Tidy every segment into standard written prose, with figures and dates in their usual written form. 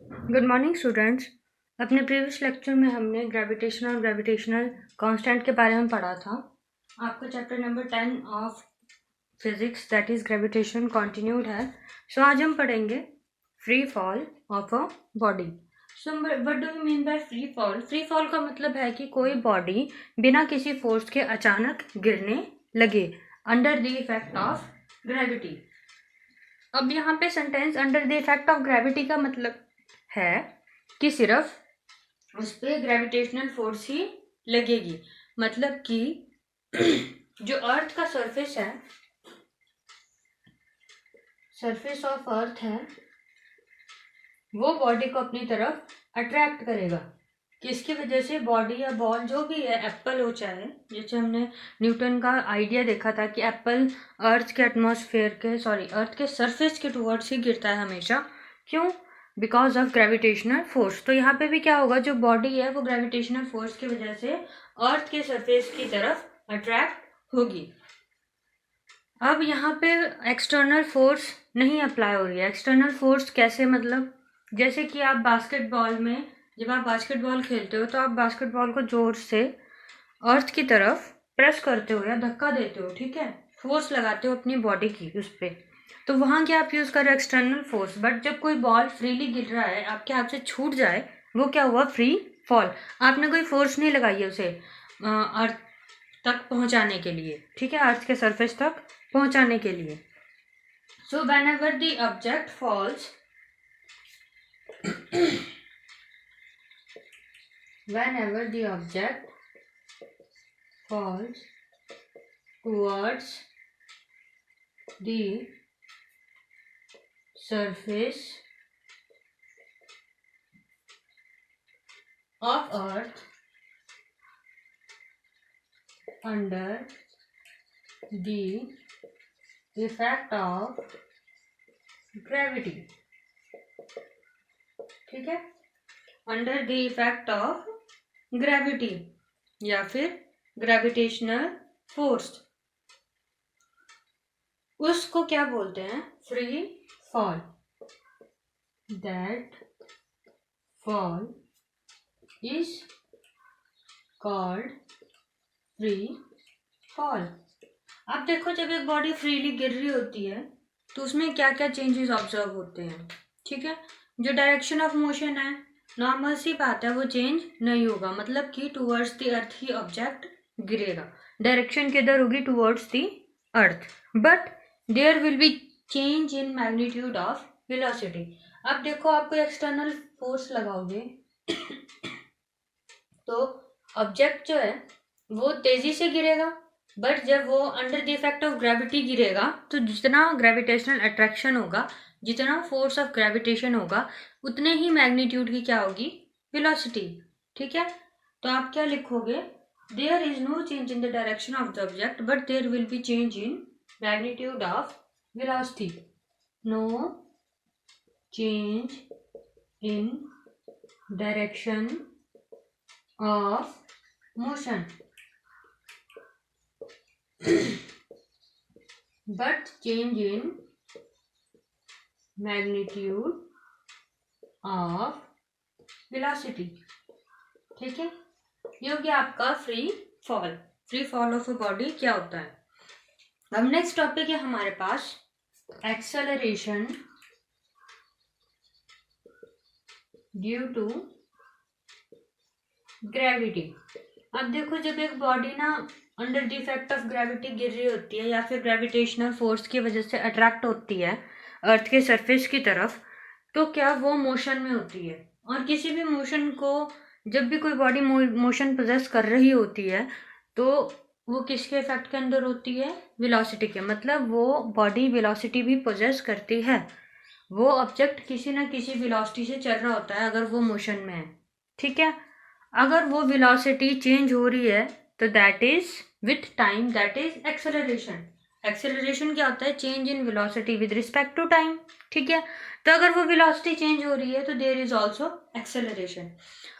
Good morning students. अपने previous lecture में हमने ग्रेविटेशन और ग्रेविटेशनल कांस्टेंट के बारे में पढ़ा था। आपका chapter number 10 of physics that is gravitation continued है। सो आज हम पढ़ेंगे free fall of a body. So what do you mean by free fall? Free fall का मतलब है कि कोई बॉडी बिना किसी फोर्स के अचानक गिरने लगे under the effect of gravity. अब यहाँ पे sentence under the effect of gravity का मतलब है कि सिर्फ उस पर ग्रेविटेशनल फोर्स ही लगेगी। मतलब कि जो अर्थ का सरफेस है, सरफेस ऑफ अर्थ है, वो बॉडी को अपनी तरफ अट्रैक्ट करेगा। किसकी वजह से? बॉडी या बॉल जो भी है, एप्पल हो चाहे, जैसे हमने न्यूटन का आइडिया देखा था कि एप्पल अर्थ के एटमॉस्फेयर के अर्थ के सरफेस के टुवर्ड्स ही गिरता है हमेशा। क्यों? Because of gravitational force. तो यहाँ पे भी क्या होगा, जो बॉडी है वो ग्रेविटेशनल फोर्स की वजह से अर्थ के सरफेस की तरफ अट्रैक्ट होगी। अब यहाँ पे एक्सटर्नल फोर्स नहीं अप्लाई हो रही है। एक्सटर्नल फोर्स कैसे? मतलब जैसे कि आप बास्केटबॉल में, जब आप बास्केटबॉल खेलते हो तो आप बास्केटबॉल को जोर से अर्थ की तरफ प्रेस करते हो या धक्का देते हो, ठीक है, फोर्स लगाते हो अपनी बॉडी की उस पर। तो वहाँ क्या आप यूज़ कर रहे हो? External force. बट जब कोई बॉल फ्रीली गिर रहा है, आपके हाथ से छूट जाए, वो क्या हुआ? Free fall. आपने कोई फोर्स नहीं लगाई है उसे अर्थ तक पहुँचाने के लिए, ठीक है, अर्थ के सरफेस तक पहुँचाने के लिए। सो whenever the object falls whenever the object falls towards the surface of earth under the effect of gravity, ठीक है, under the effect of gravity या फिर ग्रेविटेशनल फोर्स, उसको क्या बोलते हैं? Free fall. That fall is called free fall. अब देखो, जब एक बॉडी फ्रीली गिर रही होती है तो उसमें क्या क्या चेंजेस ऑब्जर्व होते हैं, ठीक है। जो डायरेक्शन ऑफ मोशन है, नॉर्मल सी बात है, वो चेंज नहीं होगा। मतलब कि टुवर्ड्स द अर्थ ही ऑब्जेक्ट गिरेगा। डायरेक्शन किधर होगी? Towards the earth. But there will be change in magnitude of velocity. अब देखो, आप कोई एक्सटर्नल फोर्स लगाओगे तो ऑब्जेक्ट जो है वो तेजी से गिरेगा। बट जब वो under the effect of gravity गिरेगा तो जितना ग्रेविटेशनल अट्रैक्शन होगा, जितना फोर्स ऑफ ग्रेविटेशन होगा, उतने ही मैग्नीट्यूड की क्या होगी? वेलोसिटी, ठीक है। तो आप क्या लिखोगे? There is no change in the direction of the object but there will be change in magnitude of velocity. No change in direction of motion but change in magnitude of velocity, ठीक है। ये हो गया आपका free fall. Free fall of a body क्या होता है? अब नेक्स्ट टॉपिक है हमारे पास एक्सेलरेशन ड्यू टू ग्रेविटी। अब देखो, जब एक बॉडी ना under the effect of gravity गिर रही होती है या फिर ग्रेविटेशनल फोर्स की वजह से अट्रैक्ट होती है अर्थ के सरफेस की तरफ, तो क्या वो मोशन में होती है। और किसी भी मोशन को, जब भी कोई बॉडी मोशन पोजेस कर रही होती है तो वो किसके इफेक्ट के अंदर होती है? वेलोसिटी के। मतलब वो बॉडी वेलोसिटी भी पोजेस करती है। वो ऑब्जेक्ट किसी ना किसी वेलोसिटी से चल रहा होता है अगर वो मोशन में है, ठीक है। अगर वो वेलोसिटी चेंज हो रही है तो that is with time, that is acceleration. Acceleration क्या होता है? Change in velocity with respect to time, ठीक है। तो अगर वो वेलोसिटी चेंज हो रही है तो देयर इज ऑल्सो एक्सेलरेशन।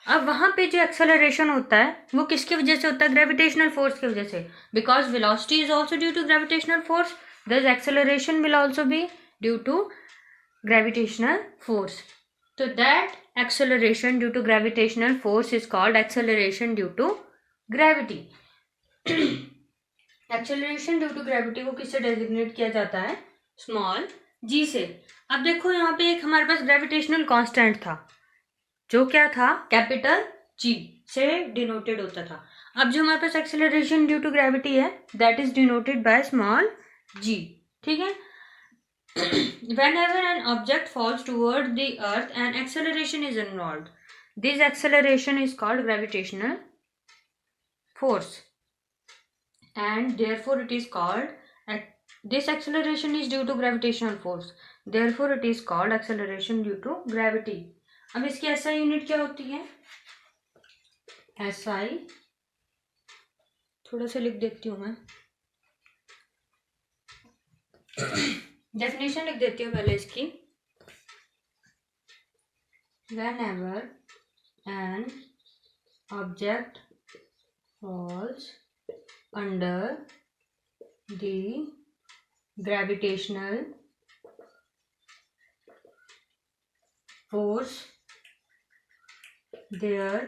अब वहां पे जो एक्सेलरेशन होता है वो किसकी वजह से होता है? ग्रेविटेशनल फोर्स की वजह से। Because velocity is also due to gravitational force, thus acceleration will also be due to gravitational force. तो that acceleration due to gravitational force is called acceleration due to gravity. Acceleration due to gravity को किससे designate किया जाता है? Small जी से। अब देखो यहाँ पे एक हमारे पास ग्रेविटेशनल कांस्टेंट था, जो क्या था? कैपिटल जी से डिनोटेड होता था। अब जो हमारे पास एक्सेलरेशन ड्यू टू ग्रेविटी है, that is denoted by small g. ठीक है। Whenever an object falls toward the earth, an acceleration is involved. This acceleration is called gravitational force, and therefore it is called, this acceleration is due to gravitational force, therefore it is called acceleration due to gravity. अब इसकी SI unit क्या होती है? SI थोड़ा सा लिख देती हूँ मैं, डेफिनेशन लिख देती हूँ पहले इसकी। Whenever an object falls under the gravitational force, there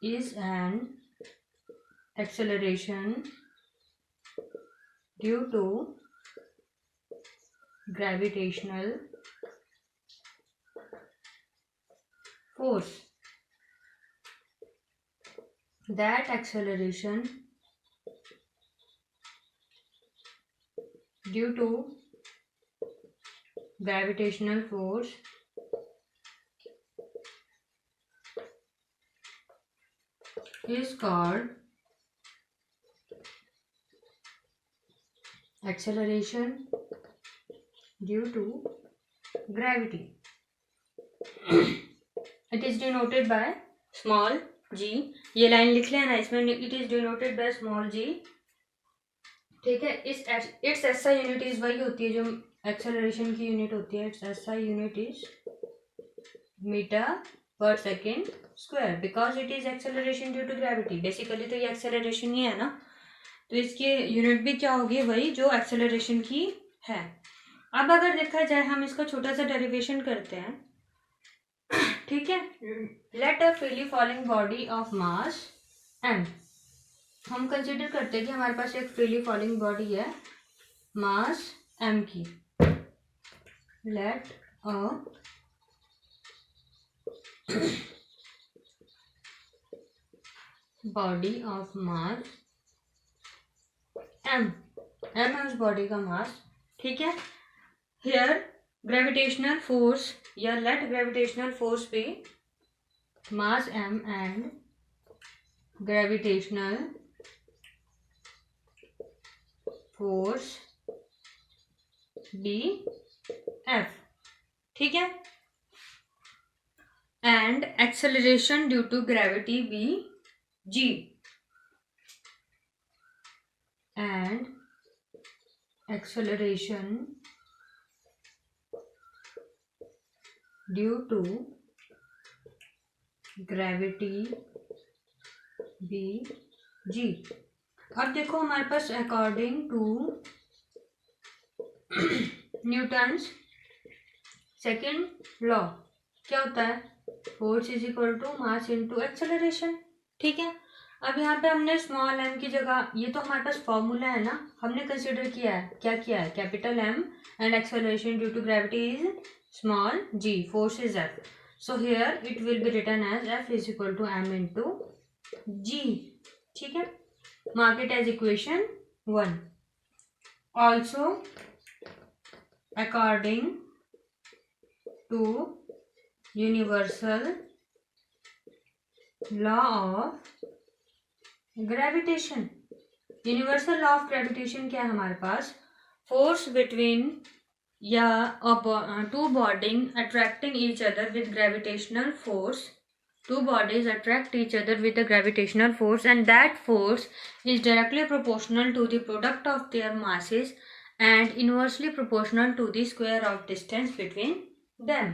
is an acceleration due to gravitational force. That acceleration due to gravitational force is called acceleration due to gravity. It is denoted by small g. ये line लिख लेना इसमें, it is denoted by small g. ठीक है। इस its SI unit is वही होती है जो एक्सेलरेशन की यूनिट होती है। its SI unit is metre per second square, because it is acceleration due to gravity. Basically तो ये एक्सेलरेशन ही है ना, तो इसकी यूनिट भी क्या होगी? वही जो एक्सेलरेशन की है। अब अगर देखा जाए, हम इसका छोटा सा डेरिवेशन करते हैं। ठीक है। Let a freely falling body of mass m, हम कंसिडर करते हैं कि हमारे पास एक फ्रीली फॉलिंग बॉडी है मास m की। Let a body of mass m है उस बॉडी का मास। ठीक है। हियर ग्रेविटेशनल फोर्स, या let gravitational force be mass m and gravitational force be f। ठीक है। And acceleration due to gravity be g, and acceleration due to gravity b g। अब देखो हमारे पास according to Newton's second law क्या होता है? Force is equal to mass into acceleration. ठीक है। अब यहाँ पे हमने स्मॉल m की जगह, ये तो हमारे पास फॉर्मूला है ना, हमने कंसिडर किया है, क्या किया है? Capital M and acceleration due to gravity is small g, force is F। So here it will be written as F is equal to M into g। ठीक है। Mark it as equation 1। Also according to universal law of gravitation, universal law of gravitation क्या है हमारे पास? Force between या two bodies attracting each other with gravitational force, two bodies attract each other with a gravitational force, and that force is directly proportional to the product of their masses and inversely proportional to the square of distance between them.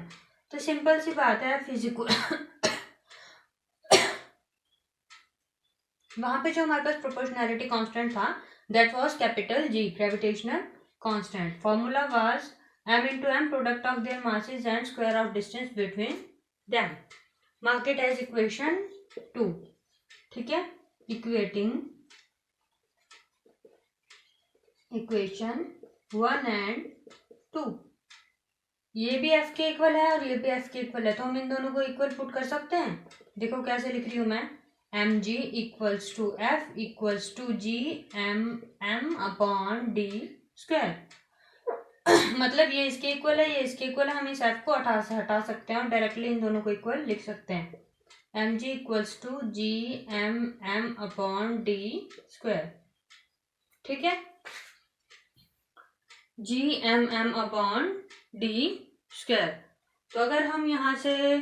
तो simple सी बात है, physical वहां पे जो हमारे पास proportionality constant था, that was capital G, gravitational constant. Formula was m into m product of their masses and square of distance between them. Mark it as equation 2. ठीक है, इक्वेटिंग इक्वेशन 1 and 2. ये भी f के equal है और ये भी f के इक्वल है, तो हम इन दोनों को इक्वल पुट कर सकते हैं. देखो कैसे लिख रही हूं मैं, mg equals to f equals to g m upon d square. मतलब ये इसके इक्वल है, ये इसके इक्वल है, हम इस f को हटा सकते हैं और डायरेक्टली इन दोनों को इक्वल लिख सकते हैं. mg equals to g m upon d square. ठीक है, g m upon d square. तो अगर हम यहाँ से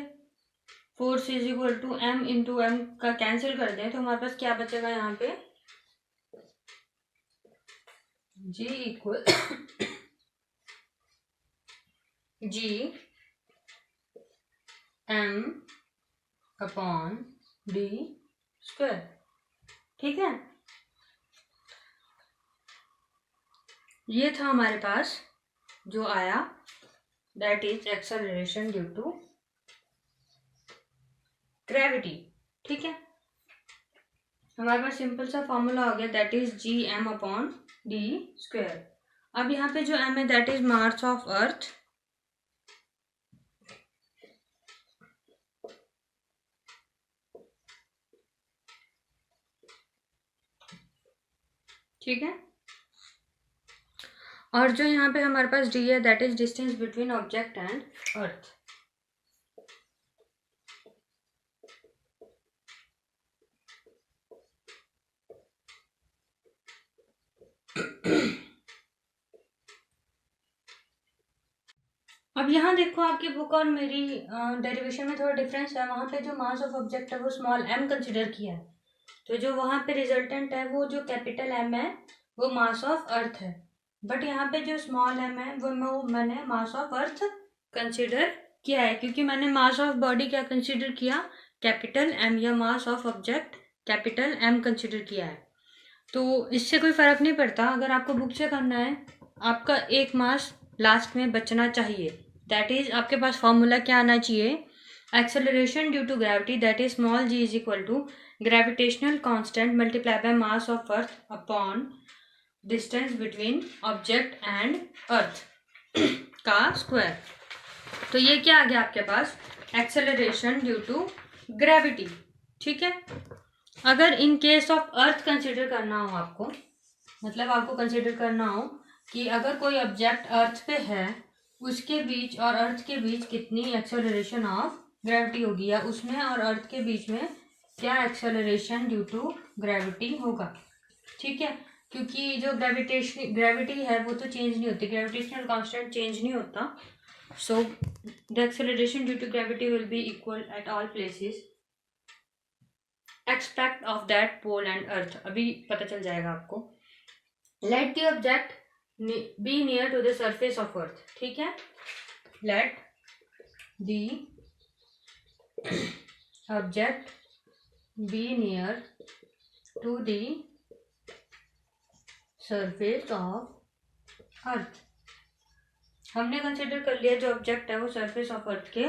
force is equal to m into M का कैंसिल कर दें तो हमारे पास क्या बचेगा यहाँ पे, g equal g m upon d square. ठीक है, ये था हमारे पास जो आया, that is acceleration due to gravity. ठीक है, हमारे पास सिंपल सा फॉर्मूला हो गया, that is G M upon D square. अब यहाँ पे जो एम है that is mass of earth. ठीक है, और जो यहाँ पे हमारे पास डी है that is distance between object and earth. अब यहाँ देखो आपकी बुक और मेरी डेरिवेशन में थोड़ा डिफरेंस है. वहाँ पे जो मास ऑफ ऑब्जेक्ट है वो स्मॉल m कंसिडर किया है, तो जो वहाँ पे रिजल्टेंट है वो जो कैपिटल M है वो मास ऑफ अर्थ है. बट यहाँ पे जो स्मॉल m है वो मैंने मास ऑफ अर्थ कंसिडर किया है, क्योंकि मैंने मास ऑफ बॉडी क्या कंसिडर किया, कैपिटल M, या mass of object capital M consider किया है. तो इससे कोई फ़र्क नहीं पड़ता. अगर आपको बुक से करना है, आपका एक मास लास्ट में बचना चाहिए. दैट इज आपके पास फॉर्मूला क्या आना चाहिए, acceleration due to gravity that is small g is equal to gravitational constant multiply by mass of earth upon distance between object and earth का स्क्वायर. तो ये क्या आ गया आपके पास, एक्सेलरेशन ड्यू टू ग्रेविटी. ठीक है, अगर in case of earth consider करना हो आपको, मतलब आपको कंसिडर करना हो कि अगर कोई ऑब्जेक्ट अर्थ पे है, उसके बीच और अर्थ के बीच कितनी एक्सेलरेशन ऑफ ग्रेविटी होगी, या उसमें और अर्थ के बीच में क्या एक्सेलरेशन ड्यू टू ग्रेविटी होगा. ठीक है, क्योंकि जो ग्रेविटी है वो तो चेंज नहीं होती, ग्रेविटेशनल कांस्टेंट चेंज नहीं होता. So the acceleration due to gravity will be equal at all places expect of that pole and earth. अभी पता चल जाएगा आपको. Let the object be near to the surface of earth. ठीक है, let the object be near to the surface of earth. हमने consider कर लिया जो ऑब्जेक्ट है वो सरफेस ऑफ अर्थ के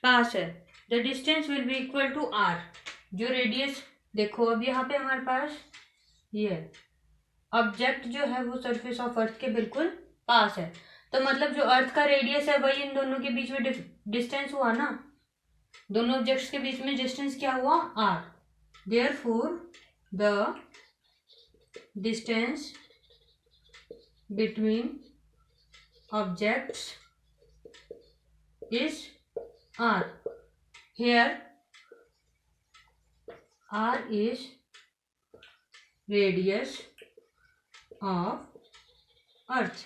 पास है. The distance will be equal to R. जो रेडियस देखो, अब यहाँ पे हमारे पास ये ऑब्जेक्ट जो है वो सरफेस ऑफ अर्थ के बिल्कुल पास है, तो मतलब जो अर्थ का रेडियस है वही इन दोनों के बीच में डिस्टेंस हुआ ना. दोनों ऑब्जेक्ट्स के बीच में डिस्टेंस क्या हुआ, R. Therefore the distance between objects is R. Here r is radius of earth.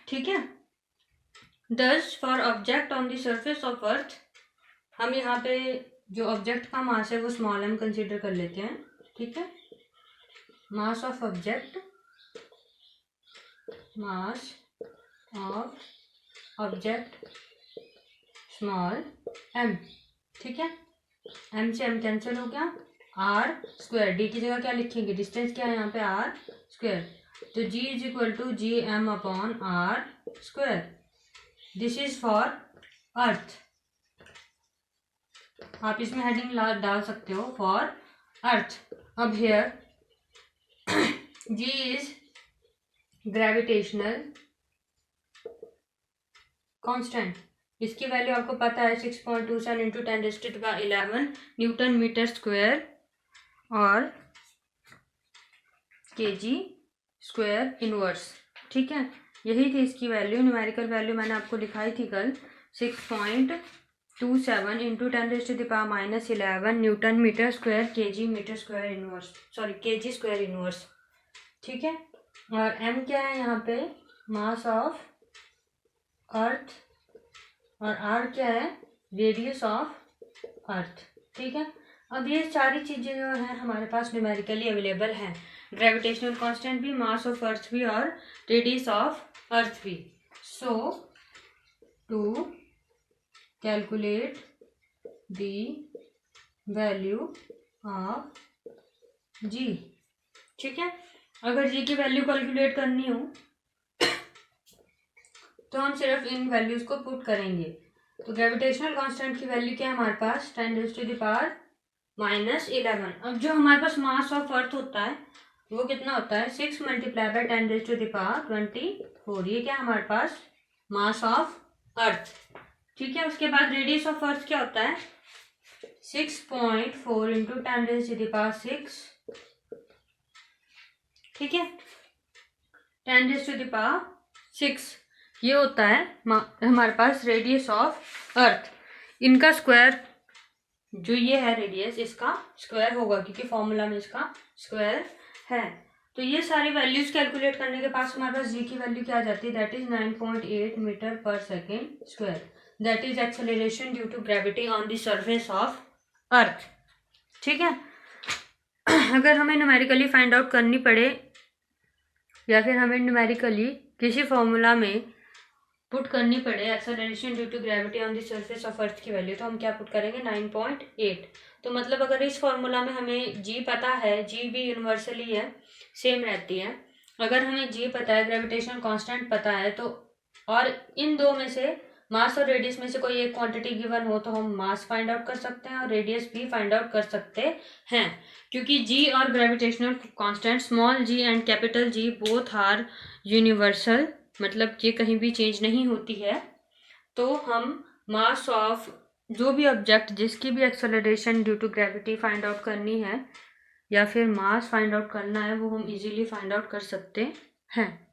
ठीक है, thus for object on the surface of earth, हम यहाँ पे जो ऑब्जेक्ट का मास है वो स्मॉल m कंसिडर कर लेते हैं. ठीक है, mass of object, mass of object small m. ठीक है, m से m कैंसिल हो गया, r स्क्वायर. d की जगह क्या लिखेंगे, डिस्टेंस क्या है यहाँ पे, r स्क्वायर. तो g is equal to G M upon R square. This is for earth. आप इसमें हेडिंग डाल सकते हो फॉर अर्थ। अब here g is gravitational constant. इसकी वैल्यू आपको पता है 6.27 इंटू 10⁻11 न्यूटन मीटर स्क्वायर और केजी स्क्वायर इनवर्स। ठीक है, यही थी इसकी वैल्यू। न्यूमेरिकल वैल्यू मैंने आपको लिखाई थी कल 6.27 into 10⁻11 newton metre square kg metre square inverse, sorry kg square inverse. ठीक है, और m क्या है यहाँ पे? Mass of earth. और r क्या है? Radius of earth. ठीक है, अब ये सारी चीज़ें जो हैं हमारे पास न्यूमेरिकली अवेलेबल हैं। ग्रेविटेशनल कांस्टेंट भी, मास ऑफ अर्थ भी और रेडियस ऑफ अर्थ भी। So to calculate the value of g। ठीक है, अगर g की वैल्यू कैलकुलेट करनी हो तो हम सिर्फ इन वैल्यूज को पुट करेंगे। तो ग्रेविटेशनल कांस्टेंट की वैल्यू क्या है हमारे पास? 10⁻⁻11। अब जो हमारे पास मास ऑफ अर्थ होता है वो कितना होता है? 6 × 10⁻24। ये क्या है हमारे पास? मास ऑफ अर्थ। ठीक है, उसके बाद रेडियस ऑफ अर्थ क्या होता है? 6.4 इंटू 10⁻6। ठीक है, 10⁻6 ये होता है हमारे पास रेडियस ऑफ अर्थ। इनका स्क्वायर, जो ये है रेडियस, इसका स्क्वायर होगा क्योंकि फॉर्मूला में इसका स्क्वायर है। तो ये सारी वैल्यूज कैलकुलेट करने के पास हमारे पास जी की वैल्यू क्या आ जाती है? That is 9.8 metre per second square. That is acceleration due to gravity on the surface of earth. ठीक है, अगर हमें न्यूमेरिकली फाइंड आउट करनी पड़े या फिर हमें न्यूमेरिकली किसी फॉर्मूला में पुट करनी पड़े acceleration due to gravity on the surface of earth की वैल्यू, तो हम क्या पुट करेंगे? 9.8। तो मतलब अगर इस फॉर्मूला में हमें जी पता है, जी भी यूनिवर्सली है, सेम रहती है। अगर हमें जी पता है, ग्रेविटेशनल कांस्टेंट पता है, तो और इन दो में से मास और रेडियस में से कोई एक क्वांटिटी गिवन हो तो हम मास फाइंड आउट कर सकते हैं और रेडियस भी फाइंड आउट कर सकते हैं। क्योंकि जी और gravitational constant small G and capital G both are universal, मतलब ये कहीं भी चेंज नहीं होती है। तो हम मास ऑफ जो भी ऑब्जेक्ट जिसकी भी acceleration due to gravity find out करनी है या फिर मास फाइंड आउट करना है वो हम इजीली फाइंड आउट कर सकते हैं।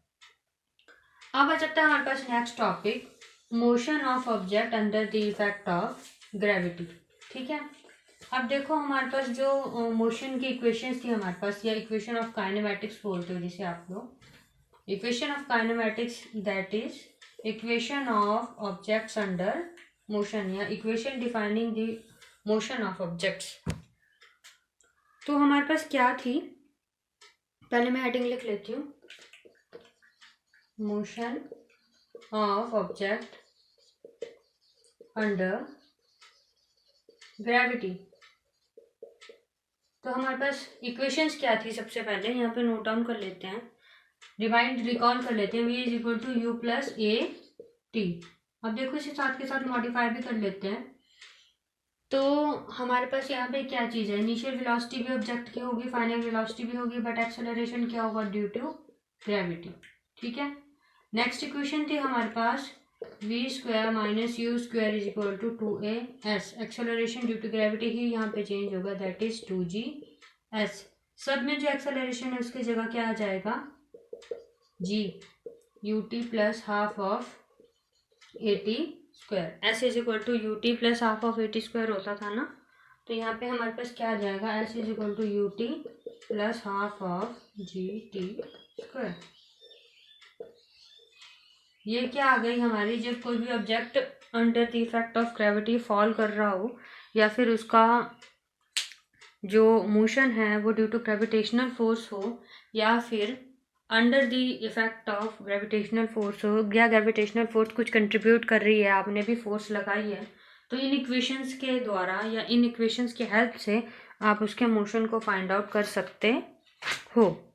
अब आ जाता है हमारे पास next topic, motion of object under the effect of gravity. ठीक है, अब देखो हमारे पास जो मोशन की इक्वेशंस थी हमारे पास, या इक्वेशन ऑफ काइनेमेटिक्स बोलते हो जिसे आप लोग, equation of kinematics that is equation of objects under motion या equation defining the motion of objects. तो हमारे पास क्या थी? पहले मैं हेडिंग लिख लेती हूँ, motion of object under gravity. तो हमारे पास इक्वेशंस क्या थी? सबसे पहले यहाँ पे नोट डाउन कर लेते हैं, रिकॉल कर लेते हैं। v is equal to U plus A T. अब देखो इसे साथ के साथ मॉडिफाई भी कर लेते हैं। तो हमारे पास यहाँ पे क्या चीज़ है? इनिशियल वेलोसिटी भी ऑब्जेक्ट की होगी, फाइनल वेलोसिटी भी होगी, बट एक्सेलरेशन क्या होगा? Due to gravity. ठीक है, नेक्स्ट इक्वेशन थी हमारे पास v square minus u square is equal to 2as। Acceleration due to gravity ही यहाँ पे चेंज होगा, दैट इज 2gs। सब में जो एक्सेलरेशन है उसकी जगह क्या आ जाएगा? g ut plus half of at square. s is equal to ut plus half of at square होता था ना, तो यहाँ पे हमारे पास क्या आ जाएगा? s is equal to ut plus half of gt square. ये क्या आ गई हमारी? जब कोई भी object under the effect of gravity fall कर रहा हो या फिर उसका जो मोशन है वो ड्यू टू ग्रेविटेशनल फोर्स हो या फिर under the effect of gravitational force हो, या ग्रेविटेशनल फोर्स कुछ कंट्रीब्यूट कर रही है, आपने भी फोर्स लगाई है, तो इन इक्वेशंस के द्वारा या इन इक्वेशंस की हेल्प से आप उसके मोशन को फाइंड आउट कर सकते हो।